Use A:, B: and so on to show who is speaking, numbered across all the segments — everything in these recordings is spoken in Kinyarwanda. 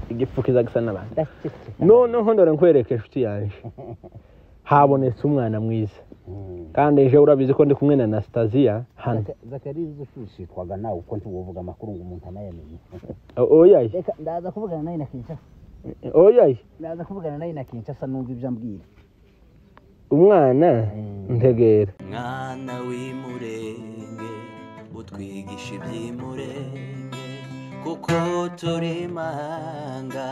A: igifu kiza gisa n'abandi noneho ndore nkwereke inshuti yanje habonetse umwana mwiza kandi ejo urabizi ko ndi kumwe na Anastasia hano
B: Zakari uzushishitwaga nawe uko ntiwovuga amakuru ngo umuntu anayamenye
A: oya
B: reka ndaza kuvugana naye na Kinshasa
A: oya
B: ndaza kuvugana naye na Kinshasa numva ibyo ambwira
A: umwana ntegera
C: mwana w'imurenge utwigisha iby'imurenge kuko turi manga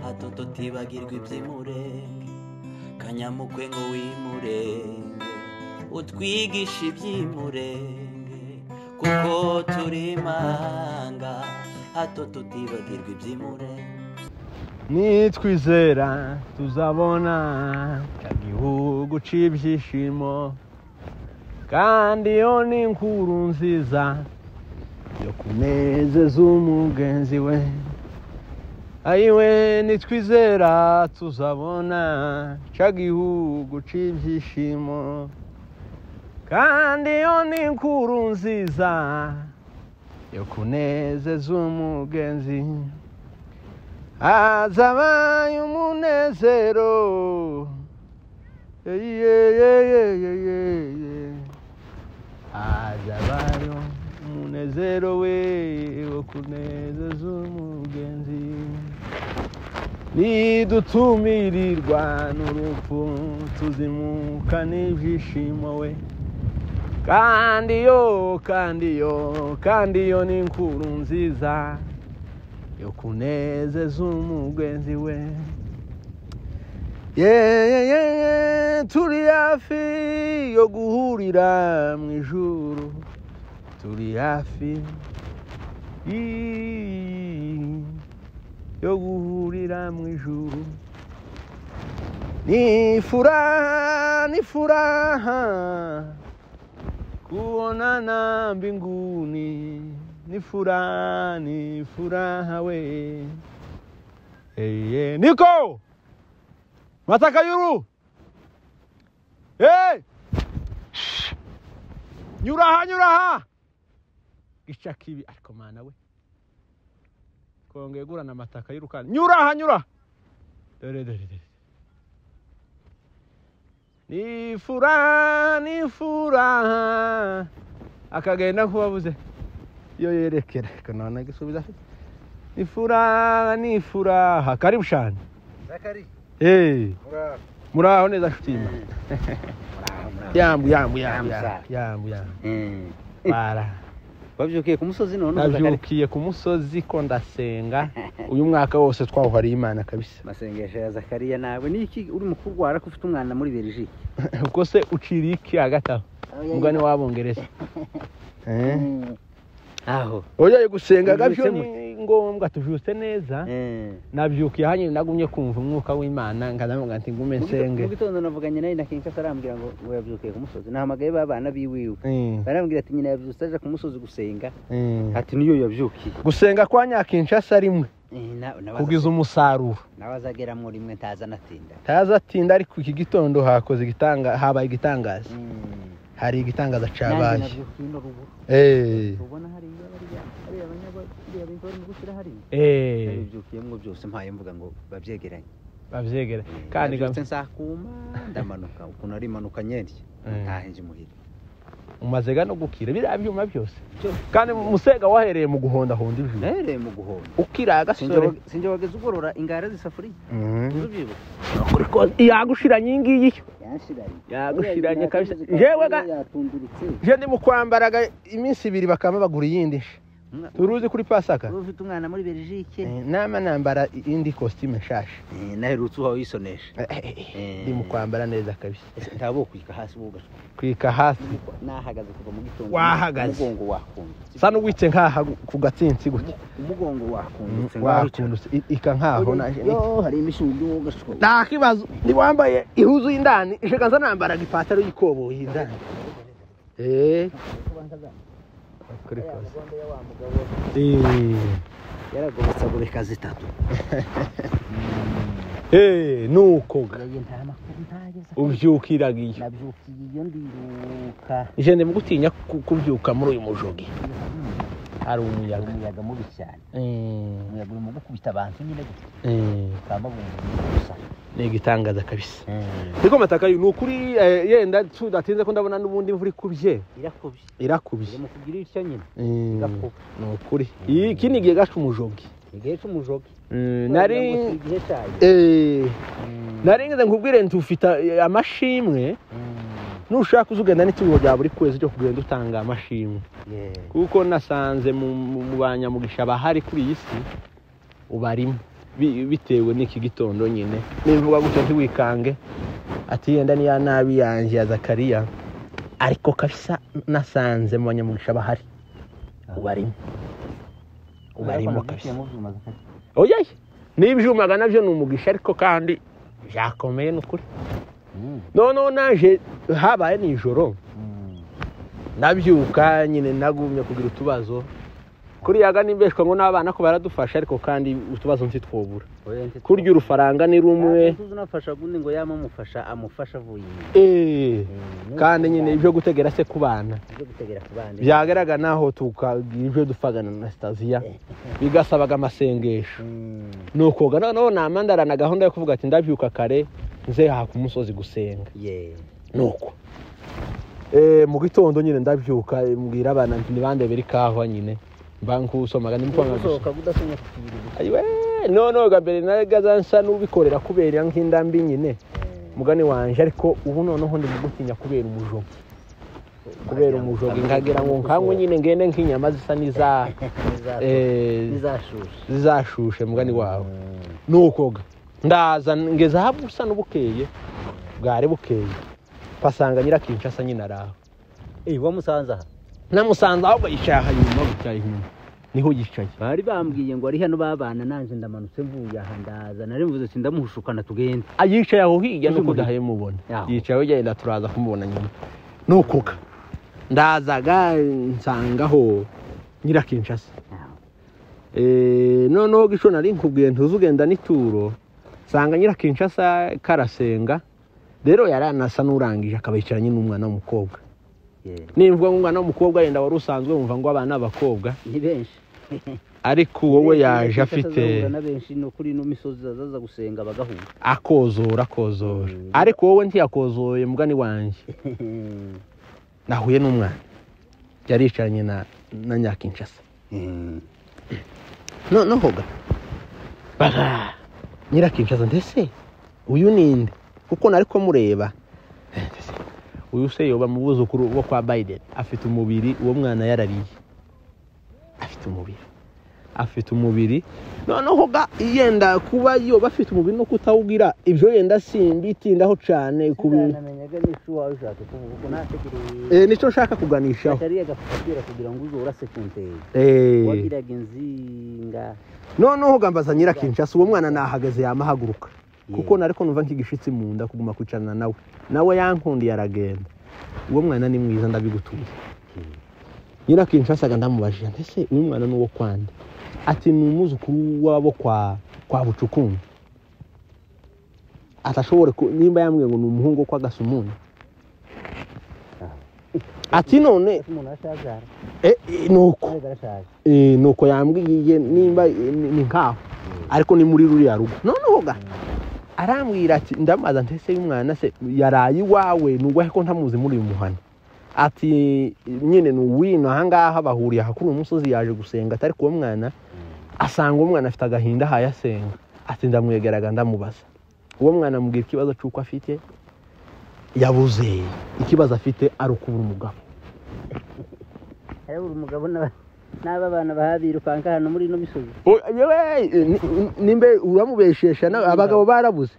C: hato tutibagirwa iby'imurenge kanyamukwe ngo w'imurenge utwigisha iby'imurenge kuko turi manga hato tutibagirwa iby'imurenge
A: nitwizera tuzabona igihugu cy'ibyishimo kandi yo ni inkuru nziza yo kunezeza umugenzi we ayiwe nitwizera tuzabona cya gihugu cy'ibyishimo kandi yo ni inkuru nziza yo kunezeza umugenzi azabaye umunezero azabaye umunezero we wo kunezeza umugenzi nidutumirirwa n'urupfu tuzimuka n'ibyishimo we kandi yo ni inkuru nziza yo kunezeza umugenzi we turi hafi yo guhurira mu ijuru turi hafi yo guhurira mu ijuru ni furaha kuonana mbinguni ni furaha we Niko Mataka yuru nyuraha gicakibi ariko mana we kongegura na mataka yirukana nyura dore ni furaha akagenda kubabuze yo yerekera kanana gisubiza ni furaha karibu cyane
B: Zakari
A: muraho neza shutima yambu bara
B: bavyukiye ku musozi none
A: navyukiye ku musozi ko ndasenga uyu mwaka wose twahwari Imana kabisa
B: masengesho ya Zakariya nawe niki uri mu kurwara ko ufite umwana muri Belgique
A: uko se uciriki agataho mugani wabongereza
B: aho
A: oya gusenga gabyo ni ngombwa tuvyuse neza navyukiye hanye nagumye kumva umwuka w'Imana ngadavuga nti ngume nsenge
B: mu gitondo navuganye naye na Kinshasa arambwira ngo yavyukiye ku musozi nahamagaye babana biwiwe barambwira ati nyina yavyuse aje ku musozi gusenga ati niyo yavyukiye
A: gusenga kwa Kinshasa rimwe kugiza umusaruro
B: nawazagera muri rimwe ntaza
A: atinda ariko iki gitondo hakoze habaye igitangaza hari igitangaza cabaye
B: ubona hari abanyabari mu gushyira hari byukiyemo byose mpaye mvuga ngo babyegeranye
A: kandi
B: gamse nsakuma ndamanuka ukuntu ari imanuka nyenti ntahenje muhira
A: umaze gano gukira biriya byuma byose kandi musega wahereye mu guhonda ijuru
B: nahereye mu guhonda
A: ukiraga
B: sinje wageze ugorora ingara zisafuriya uzubyibuka
A: kuriko yagushiranye ingiyi yagushiranye kabisa jewe je ndi mu kwambaraga iminsi 2 bakama bagura yindi turuzi kuri Pasaka
B: ufite umwana muri Belgique
A: nama nambara indi costume shasha
B: naherutse uha wisonesha
A: ndi mu kwambara neza kabisa
B: ntabo
A: kwika hasi
B: nahagaze kuva mu gitondo
A: wahagaze
B: umugongo wakunze
A: sana witse nkaha ku gatsinsi gute
B: umugongo wakundutse
A: ika nkaho
B: yo hari imishungu gashiko
A: nakibazo ni wambaye ihuzu y'indani ishaka nza nambara ipataro y'ikobo y'indani kuri kazi
B: yaragobotsa gobeka zitatu
A: nuko uvyukiragiye
B: navyukiye ndiruka
A: je ndi mugutinya kuvyuka muri uyu mujogi hari umuyaga
B: mubi cyane umuyaga urimo gukubita abantu nyine gutya kamabungu gusa
A: ni igitangaza kabisa niko Mataka ni ukuri yenda tudatinze ko ndabona n'ubundi imvura ikubye irakubye
B: mu kugira icyo nyine
A: ni ukuri iki ni igihe gacu umujogi nari ngeze nkubwire ntufite amashimwe nushaka uzugenda n'ituro rya buri kwezi cyo kugenda utanga amashimwe kuko nasanze mu banyamugisha bahari kuri iyi si ubarimo bitewe n'iki gitondo nyine nivuga gutyo ntiwikange ati yenda niya nabi yanje ya Zakariya ariko kabisa nasanze mu banyamugisha bahari ubarimo kabisa oya n'ibyumaga navyo ni umugisha ariko kandi byakomeye n'ukuri no naje habaye nijoro nabyuka nyine nagumye kugira utubazo kuri yaga nimbeshwa ngo n'abana ko baradufasha ariko kandi utubazo ntitwobura kurya urufaranga ni rumwe
B: tuzunafasha gundi ngo yamamufasha amufasha vuye
A: kandi nyine ibyo gutegera se kubana byageraga naho tukagira ibyo dufagana na Stasia bigasabaga amasengesho nuko noneho namandarana gahunda yo kuvuga ati ndabyuka kare nze ha ku musozi gusenga nuko mu gitondo nyine ndabyuka mbwira abana nti nibandebera ikawa nyine bankusomaga nimupanga
B: gusohoka budasomye kukibiri
A: ayiwe no gambere nagaza nsa nubikorera kubera nk'indambi nyine mugani wanje ariko ubu noneho ndi mugutinya kubera umujogi ngagira ngo nkanwe nyine ngende nk'inyama zisa nizashushe mugani wawe nukoga ndaza ngeza habusa n'ubukeye bware bukeye pasanga Nyirakinshasa nyine araho
B: wamusanza
A: namusanze ahubwo yicaye inyuma gutaye inyuma niho yicaye
B: bari bambwiye ngo ari hano babana nanje ndamanutse mvuye aha ndaza nari mvuze ati ndamuhushukana tugende
A: ayicaye aho hirya nuko dahaye mubona yicaye we yenda turaza kumubona nyuma nukuka ndazaga nsangaho Nyirakinshasa noneho gisho nari nkubwiye ntuzugenda n'ituro sanga Nyirakinshasa karasenga rero yaranasa n'urangije akabicaranye n'umwana w'umukobwa nimvuga ngo umwana w'umukobwa yenda wari usanzwe wumva ngo abana b'abakobwa
B: ni benshi
A: ariko wowe yaje afite
B: na benshi no kuri no misozi zaza gusenga bagahura
A: akozora ariko wowe ntiyakozoye mugani wanje nahuye n'umwana yaricaranye na Nyirakinshasa noneho Nyirakinshasa ndetse uyu ninde kuko nariko mureba uyu se yoba mu buzukuru bo kwa Biden afite umubiri uwo mwana yarariye afite umubiri noneho yenda kuba yoba afite umubiri no kutawugira ibyo yenda simbitindaho cyane
B: namenyaga n'ishu wawe ushaka kuvuga ko nategereye
A: nico nshaka kuganishaho
B: atari agafatira kugira ngo uzo urase kunteye wagiraga inzinga
A: noneho gambaza Nyirakinshasa uwo mwana nahagaze yamahaguruka kuko nariko numva nk'igishitsi mu nda kuguma kwicarana nawe yankundiye aragenda uwo mwana ni mwiza ndabigutuye Nyirakinshasa ndamubajije ntese uyu mwana nuwo kwande ati ni umuzukuru wabo kwa Bucukumbi atashobore nimba yambwiye ngo ni umuhungu kwa Gasumuni ati none nuko yambwiye nimba ni nkaho ariko ni muri ruriya rugo noneho arambwira ati ndamaza ntese y'umwana se yaraye iwawe nugwahe ko ntamuzi muri uyu muhana ati nyine nuwino ahangaha bahuriye hakuru umusozi yaje gusenga atari kuwo mwana asanga umwana afite agahinda hayasenga ati ndamwegeraga ndamubaza uwo mwana amubwira ikibazo cy'uko afite yabuze ikibazo afite ari ukubura umugabo
B: n'aba bana bahabirukanka hano muri no misozi
A: nimbe uramubeshesha abagabo barabuze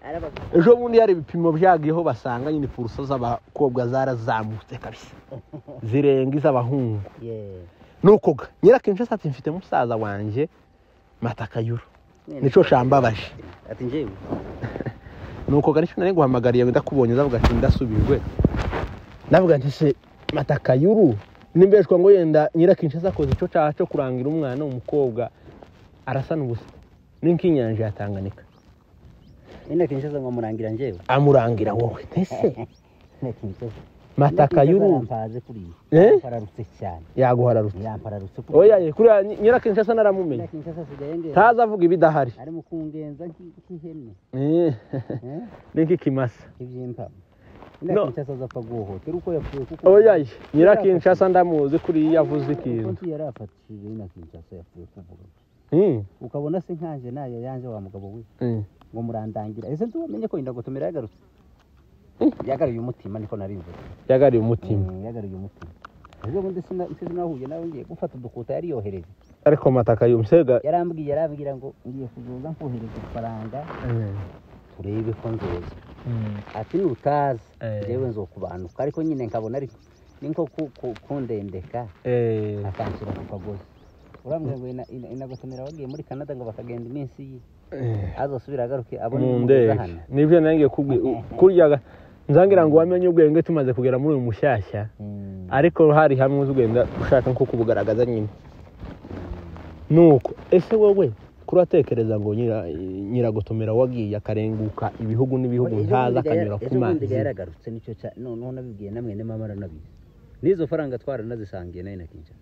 A: ejo bundi yari ibipimo byagiyeho basanga nyine purusa z'abakobwa zarazamutse kabisa zirenga iz'abahungu nuko Nyirakinshasa ati mfite musaza wanje Mataka Yuro nico shambabaje
B: ati njewe
A: nuko ganisho nari guhamagariye ndakubonye ndavuga ati ndasubirwe ndavuga nti se Mataka Yuro nimbeshwa ngo yenda Nyirakinshasa akoze ico cyo kurangira umwana umukobwa arasana ubusa n'inkinyanje yatanganika
B: Nyirakinshasa ngo amurangira njewe
A: amurangira wowe ese Mataka y'uruzi
B: yampaze kuri
A: Eh?
B: pararutse cyane
A: yaguhararutse
B: yampararutse
A: oya ye kuri Nyirakinshasa naramumenye
B: Kinshasa sigaye ngenda
A: taza avuga ibidahari
B: ari mu kungenza nk'ihene
A: niki kimasa
B: ibyimpa
A: No.
B: Kinshasa zapfa guhohotera uko yapfuye kuko
A: oya ye Nyirakinshasa ndamuzi kuri yavuze ikintu
B: uko yarafatishije Kinshasa yapfuye kuvuga
A: Mm.
B: ukabona se nkanje nayo yanje wa mugabo we ngo murandangira ese ntumenye ko indagotomera yagarutse yagaruye umutima niko narinze
A: yagariye umutima
B: yagaruye umutima ubwo bundi sinahuye nawe ngiye gufata udukuta yari yohereje
A: ariko Mataka y'umusega
B: yarambwira ngo ngiye kuzoza nkohereza ifaranga turebe ko nzoza ati nutaza jewe nzokubanuka ariko nyine nkabona ariko ninko kundendeka akanshyira ku kagozi urambwira ngo inagotomera wagiye muri Canada ngo bakagenda iminsi yi azosubira agaruke abone umugozi hano
A: nibyo nange kuryaga nzangira ngo wamenye ubwenge tumaze kugera muri uyu mushyashya ariko hari hamwe uzugenda ushaka nko kubugaragaza nyine nuko ese wowe kuratekereza ngo Nyiragotomera wagiye akarenguka ibihugu n'ibihugu ntaza akanyura ku mazi
B: yaragarutse nicyo noneho nabibwiye namwe ne mama aranabizi nizo faranga twaranazisangiye nayo na Kinshasa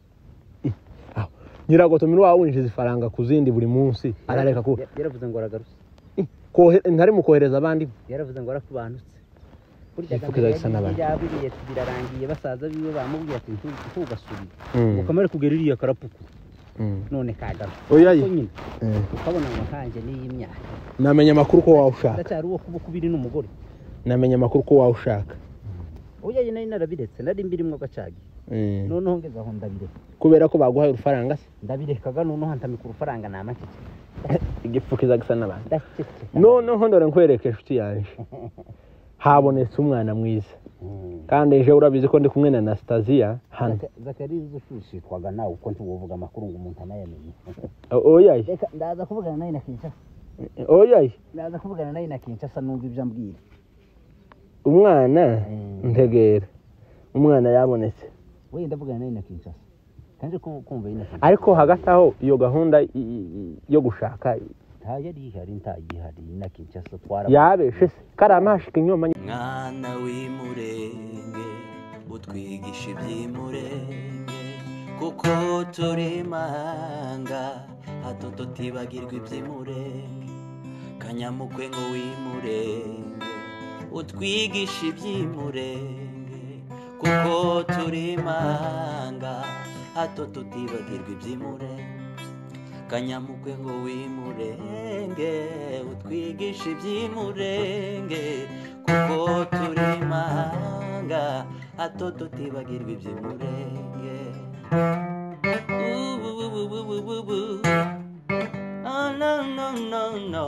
A: Nyiragotomera wawe winjiza ifaranga ku zindi buri munsi arareka ko
B: yaravuze ngo aragarutse
A: ntari mu kohereza abandi
B: yaravuze ngo arakubanutse
A: Yifukiza gisa n'abandi
B: yabiriye birarangiye basaza biwe bamubwiye ati ntugasubire ukamare kugera iriya karapuku none kagaruka
A: oya ye
B: ukabona ngo kanje n'iyi myaka
A: namenya amakuru ko wawe ushaka
B: ndacyari uwo kubiri n'umugore
A: namenya amakuru ko wawe ushaka
B: oya ye nari narabiretse nari mbirimo gacagi noneho ngeze aho ndabireka
A: kubera ko baguhaye urufaranga se
B: ndabirekaga noneho ntamika urufaranga namakike
A: igifukiza gisa n'abandi noneho ndore nkwereke inshuti yanjye habonetse umwana mwiza kandi ejo urabizi ko ndi kumwe na Anastasia hano
B: Zakari zushushitwaga nawe uko ntuvuga amakuru ngo umuntu anayamenye
A: oya
B: reka ndaza kuvugana nayo na Kinshasa
A: oya
B: ndaza kuvugana nayo na Kinshasa numva ibyo ambwira
A: umwana ntegera umwana yabonetse
B: we ndavugana nayo na Kinshasa kanje kumva ina
A: ariko hagati aho iyo gahunda yo gushaka
B: yari ihari ntagihari na Kinshasa twara
A: yabeshe karamashika inyuma
C: mwana w'imurenge utwigisha iby'imurenge kuko turi manga hato tutibagirwa iby'imurenge kanyamukwe ngo w'imurenge utwigisha iby'imurenge kuko turi manga hato tutibagirwa iby'imurenge kanyamukwe ngo w'imurenge utwigisha iby'imurenge kuko turi manga hato tutibagirwa iby'imurenge oh no no no no